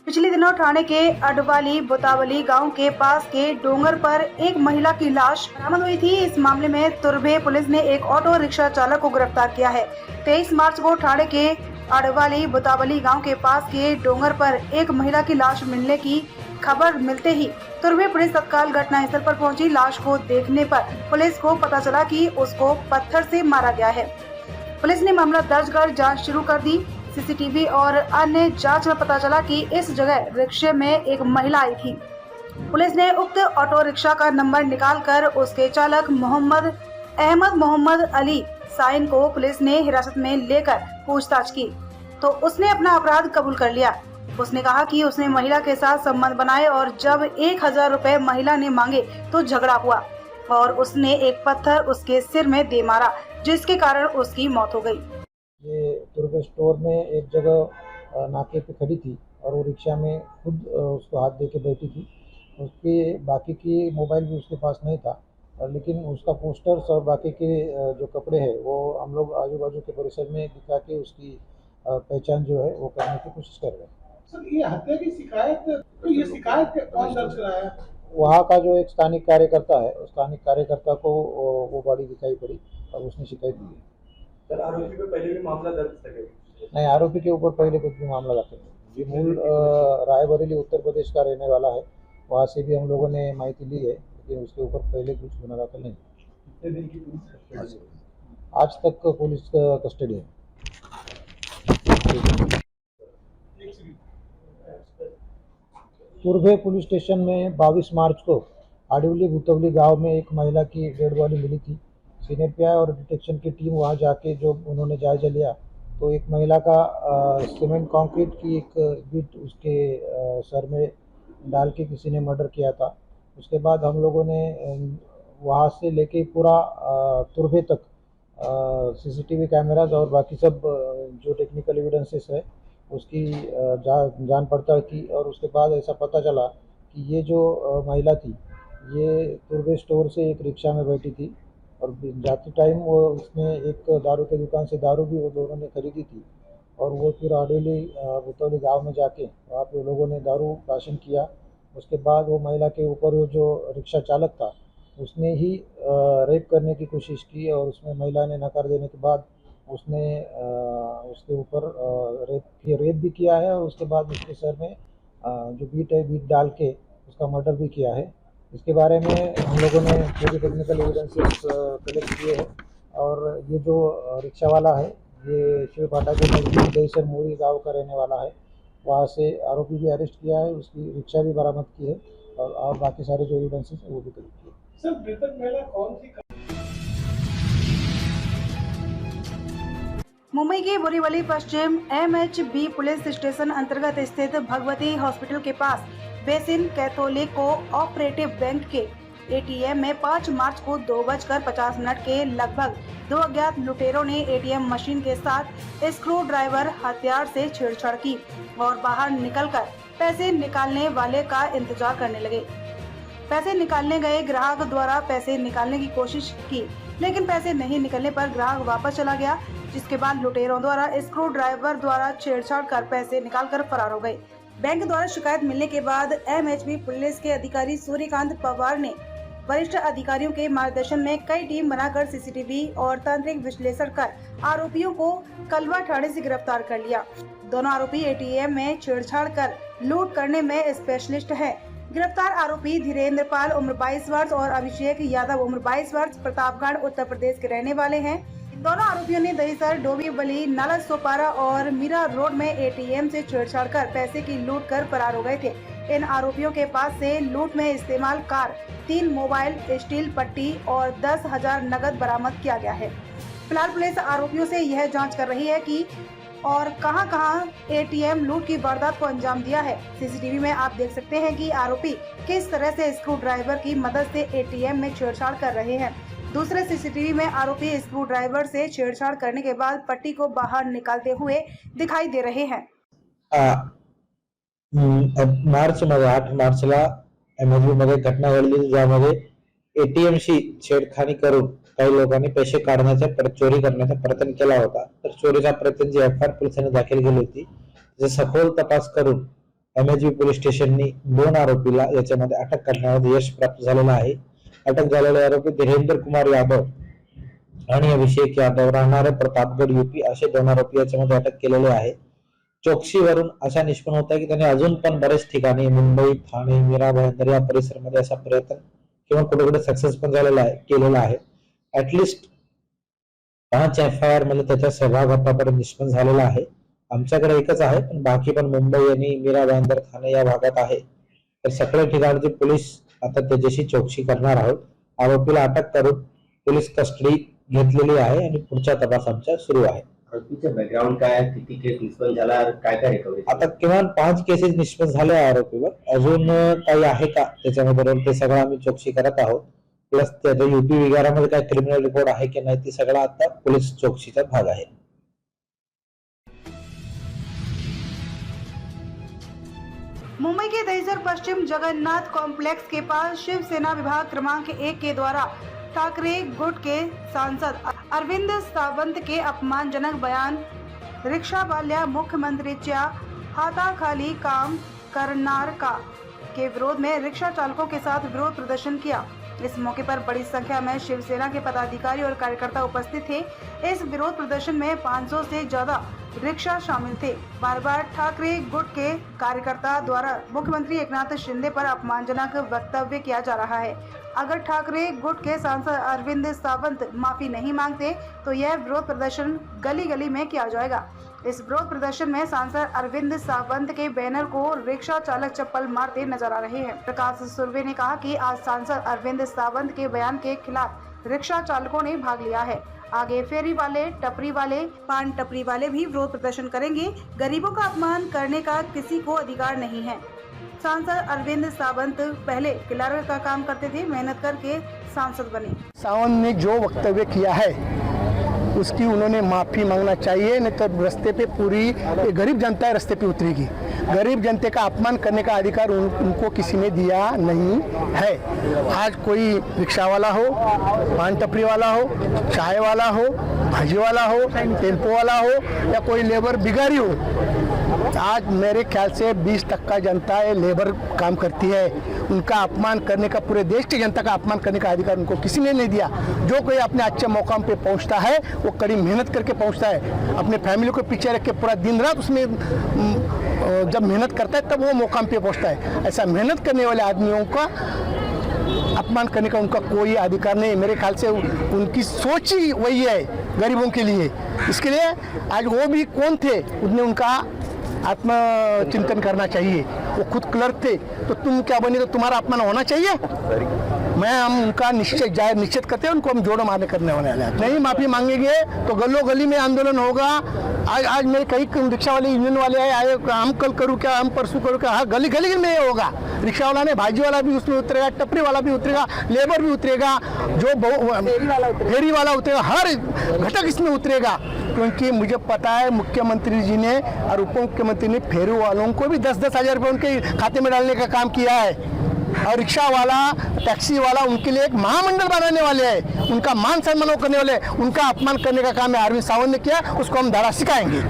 पिछले दिनों ठाणे के अडवाली बुतावली गांव के पास के डोंगर पर एक महिला की लाश बरामद हुई थी। इस मामले में तुर्भे पुलिस ने एक ऑटो रिक्शा चालक को गिरफ्तार किया है। 23 मार्च को ठाणे के अडवाली बुतावली गांव के पास के डोंगर पर एक महिला की लाश मिलने की खबर मिलते ही तुर्भे पुलिस तत्काल घटनास्थल पर पहुंची। लाश को देखने पर पुलिस को पता चला कि उसको पत्थर से मारा गया है। पुलिस ने मामला दर्ज कर जांच शुरू कर दी। सीसीटीवी और अन्य जांच में पता चला कि इस जगह रिक्शे में एक महिला आई थी। पुलिस ने उक्त ऑटो रिक्शा का नंबर निकालकर उसके चालक मोहम्मद अली साइन को पुलिस ने हिरासत में लेकर पूछताछ की तो उसने अपना अपराध कबूल कर लिया। उसने कहा कि उसने महिला के साथ संबंध बनाए और जब 1000 रुपए महिला ने मांगे तो झगड़ा हुआ और उसने एक पत्थर उसके सिर में दे मारा, जिसके कारण उसकी मौत हो गई। ये दुर्गा स्टोर में एक जगह नाके पे खड़ी थी और वो रिक्शा में खुद उसको हाथ दे के बैठी थी। उसके बाकी की मोबाइल भी उसके पास नहीं था, लेकिन उसका पोस्टर्स और बाकी के जो कपड़े हैं वो हम लोग आजू बाजू के परिसर में दिखा के उसकी पहचान जो है वो करने की कोशिश कर रहे हैं। सर, ये हत्या की शिकायत, तो ये शिकायत कौन दर्ज कराया? वहाँ का जो एक स्थानिक कार्यकर्ता है, उस स्थानिक कार्यकर्ता को वो बॉडी दिखाई पड़ी और उसने शिकायत दी। सर, आरोपी पे पहले भी मामला दर्ज है? नहीं, आरोपी के ऊपर पहले कुछ भी मामला दाखिल नहीं। ये मूल रायबरेली उत्तर प्रदेश का रहने वाला है। वहाँ से भी हम लोगों ने माहिती ली है, लेकिन उसके ऊपर पहले कुछ गुना दाखिल नहीं। कितने दिन की पुलिस कस्टडी? आज तक पुलिस कस्टडी है। तुर्भे पुलिस स्टेशन में 22 मार्च को आडिवली बुतवली गांव में एक महिला की डेड बॉडी मिली थी। सीनियर पीआई और डिटेक्शन की टीम वहां जाके जो उन्होंने जायजा लिया तो एक महिला का सीमेंट कंक्रीट की एक बीट उसके सर में डाल के किसी ने मर्डर किया था। उसके बाद हम लोगों ने वहां से लेके पूरा तुर्भे तक सीसीटीवी कैमराज और बाकी सब जो टेक्निकल एविडेंसेस है उसकी जान पड़ताल की और उसके बाद ऐसा पता चला कि ये जो महिला थी ये तुर्भे स्टोर से एक रिक्शा में बैठी थी और जाते टाइम वो उसने एक दारू की दुकान से दारू भी वो दोनों ने खरीदी थी और वो फिर आडेली बुतौली गांव में जाके वहाँ पे लोगों ने दारू राशन किया। उसके बाद वो महिला के ऊपर वो जो रिक्शा चालक था उसने ही रेप करने की कोशिश की और उसमें महिला ने नकार देने के बाद उसने उसके ऊपर रेप भी किया है और उसके बाद उसके सर में जो बीट डाल के उसका मर्डर भी किया है। इसके बारे में हम लोगों ने पूरी टेक्निकल एविडेंसेस कलेक्ट किए हैं और ये जो रिक्शा वाला है ये शिव फाटा के नज़दीक दहीसर मोरी गाँव का रहने वाला है। वहाँ से आरोपी भी अरेस्ट किया है, उसकी रिक्शा भी बरामद की है और बाकी सारे जो एविडेंसेस है वो भी कलेक्ट किए। सर, मृतक महिला कौन थी? मुंबई के बोरीवली पश्चिम MHB पुलिस स्टेशन अंतर्गत स्थित भगवती हॉस्पिटल के पास basin Catholic co operative bank के ATM में 5 मार्च को 2:50 के लगभग 2 अज्ञात लुटेरों ने ATM मशीन के साथ स्क्रू ड्राइवर हथियार से छेड़छाड़ की और बाहर निकलकर पैसे निकालने वाले का इंतजार करने लगे। पैसे निकालने गए ग्राहक द्वारा पैसे निकालने की कोशिश की, लेकिन पैसे नहीं निकलने पर ग्राहक वापस चला गया, जिसके बाद लुटेरों द्वारा स्क्रू ड्राइवर द्वारा छेड़छाड़ कर पैसे निकालकर फरार हो गए। बैंक द्वारा शिकायत मिलने के बाद MHB पुलिस के अधिकारी सूर्यकांत पवार ने वरिष्ठ अधिकारियों के मार्गदर्शन में कई टीम बनाकर सीसीटीवी और तांत्रिक विश्लेषण कर आरोपियों को कलवा थाने से गिरफ्तार कर लिया। दोनों आरोपी ATM में छेड़छाड़ कर लूट करने में स्पेशलिस्ट है। गिरफ्तार आरोपी धीरेन्द्र पाल उम्र 22 वर्ष और अभिषेक यादव उम्र 22 वर्ष प्रतापगढ़ उत्तर प्रदेश के रहने वाले हैं। दोनों आरोपियों ने दहीसर, डोंबिवली, नाला सोपारा और मीरा रोड में ATM से छेड़छाड़ कर पैसे की लूट कर फरार हो गए थे। इन आरोपियों के पास से लूट में इस्तेमाल कार, 3 मोबाइल, स्टील पट्टी और 10,000 नकद बरामद किया गया है। फिलहाल पुलिस आरोपियों से यह जांच कर रही है कि और कहां-कहां ATM लूट की वारदात को अंजाम दिया है। सीसीटीवी में आप देख सकते हैं कि आरोपी किस तरह से स्क्रू ड्राइवर की मदद से ATM में छेड़छाड़ कर रहे हैं। दूसरे सीसीटीवी में आरोपी स्क्रू ड्राइवर से छेड़छाड़ करने के बाद पट्टी को बाहर निकालते हुए दिखाई दे रहे हैं। मार्चमध्ये 8 मार्चला MHB मध्ये घटना घडली ज्यामध्ये ATMशी छेडखानी करून काही लोकांनी पैसे काढण्याचा चोरी करण्याचा प्रयत्न केला होता। तर चोरीचा प्रयत्न जी FIR पोलिसांनी दाखल केली होती, जे सखोल तपास करून MHB पोलीस स्टेशननी 2 आरोपीला याच्यामध्ये अटक करण्यामध्ये यश प्राप्त झालेलं आहे. अटक झालेले आरोपी धीरेंद्र कुमार यादव आणि अभिषेक यादव राहणारे प्रतापगड UP असे 2 आरोपी याच्यामध्ये अटक केलेले आहे. चौकशीवरून असा निष्पन्न होत आहे की त्यांनी अजून पण बरेच ठिकाणी मुंबई, ठाणे, मीरा भाईंदर या परिसरामध्ये असा प्रयत्न किंवा कुठे सक्सेस पण केलेला आहे. ऍटलिस्ट 5 FIR मध्ये त्याचा सहभाग आतापर्यंत निष्पन्न झालेला आहे. आमच्याकडे एकच आहे, पण बाकी पण मुंबई आणि मीरा भाईंदर, ठाणे या भागात आहे. तर सगळ्या ठिकाणचे पोलीस आता त्याच्याशी चौकशी करणार आहोत. आरोपीला अटक करून पोलीस कस्टडी घेतलेली आहे आणि पुढचा तपास आमचा सुरू आहे. आरोपीचं बॅकग्राऊंड काय, किती केस निष्पन्न झाला, काय काय रिकव्हरी? आता किमान 5 केसेस निष्पन्न झाले आहे आरोपीवर. अजून काही आहे का त्याच्यामध्ये ते सगळं आम्ही चौकशी करत आहोत. प्लस त्याच्या UP विगारामध्ये काय क्रिमिनल रिकॉर्ड आहे की नाही ते सगळं आता पोलीस चौकशीचा भाग आहे. मुंबई के दहिसर पश्चिम जगन्नाथ कॉम्प्लेक्स के पास शिवसेना विभाग क्रमांक 1 के द्वारा ठाकरे गुट के सांसद अरविंद सावंत के अपमानजनक बयान, रिक्षा वाल्या मुख्यमंत्रीच्या हाथाखाली काम करणार का के विरोध में रिक्शा चालकों के साथ विरोध प्रदर्शन किया। इस मौके पर बड़ी संख्या में शिवसेना के पदाधिकारी और कार्यकर्ता उपस्थित थे। इस विरोध प्रदर्शन में 500 से ज्यादा रिक्शा शामिल थे। बार बार ठाकरे गुट के कार्यकर्ता द्वारा मुख्यमंत्री एकनाथ शिंदे पर अपमानजनक वक्तव्य किया जा रहा है। अगर ठाकरे गुट के सांसद अरविंद सावंत माफी नहीं मांगते तो यह विरोध प्रदर्शन गली गली में किया जाएगा। इस विरोध प्रदर्शन में सांसद अरविंद सावंत के बैनर को रिक्शा चालक चप्पल मारते नजर आ रहे हैं। प्रकाश सुर्वे ने कहा कि आज सांसद अरविंद सावंत के बयान के खिलाफ रिक्शा चालकों ने भाग लिया है। आगे फेरी वाले, टपरी वाले, पान टपरी वाले भी विरोध प्रदर्शन करेंगे। गरीबों का अपमान करने का किसी को अधिकार नहीं है। सांसद अरविंद सावंत पहले क्लर्क का काम करते थे, मेहनत करके सांसद बने। सावंत ने जो वक्तव्य किया है उसकी उन्होंने माफ़ी मांगना चाहिए, नहीं तो रास्ते पे पूरी गरीब जनता रास्ते पे उतरेगी। गरीब जनता का अपमान करने का अधिकार उनको किसी ने दिया नहीं है। आज कोई रिक्शा वाला हो, पान टपरी वाला हो, चाय वाला हो, भाजी वाला हो, टेम्पो वाला हो या कोई लेबर बिगारी हो, आज मेरे ख्याल से 20% जनता लेबर काम करती है। उनका अपमान करने का, पूरे देश की जनता का अपमान करने का अधिकार उनको किसी ने नहीं दिया। जो कोई अपने अच्छे मौकाम पे पहुंचता है वो कड़ी मेहनत करके पहुंचता है, अपने फैमिली को पीछे रख के पूरा दिन रात उसमें जब मेहनत करता है तब वो मुकाम पे पहुंचता है। ऐसा मेहनत करने वाले आदमियों का अपमान करने का उनका कोई अधिकार नहीं। मेरे ख्याल से उनकी सोच ही वही है गरीबों के लिए। इसके लिए आज वो भी कौन थे, उन्हें उनका आत्मचिंतन करना चाहिए। वो खुद क्लर्क थे तो तुम क्या बने तो तुम्हारा अपमान होना चाहिए। हम उनका निश्चित करते हैं, उनको हम जोड़ो मारने करने वाले हैं। नहीं माफी मांगेंगे तो गली गली में आंदोलन होगा। आज मेरे कई रिक्शा वाले यूनियन वाले आए, हम कल करूँ क्या, हम परसों करूँ क्या, हाँ गली गली में होगा। रिक्शा वाला ने, भाजी वाला भी उसमें उतरेगा, टपरी वाला भी उतरेगा, लेबर भी उतरेगा, जो फेरी वाला उतरेगा, हर घटक इसमें उतरेगा। क्योंकि मुझे पता है मुख्यमंत्री जी ने और उप मुख्यमंत्री ने फेरी वालों को भी 10-10 हज़ार रुपये उनके खाते में डालने का काम किया है। और रिक्शा वाला, टैक्सी वाला, उनके लिए एक महामंडल बनाने वाले हैं, उनका मान सम्मान करने वाले, उनका अपमान करने का काम है अरविंद सावंत ने किया। उसको हम धारा सिखाएंगे।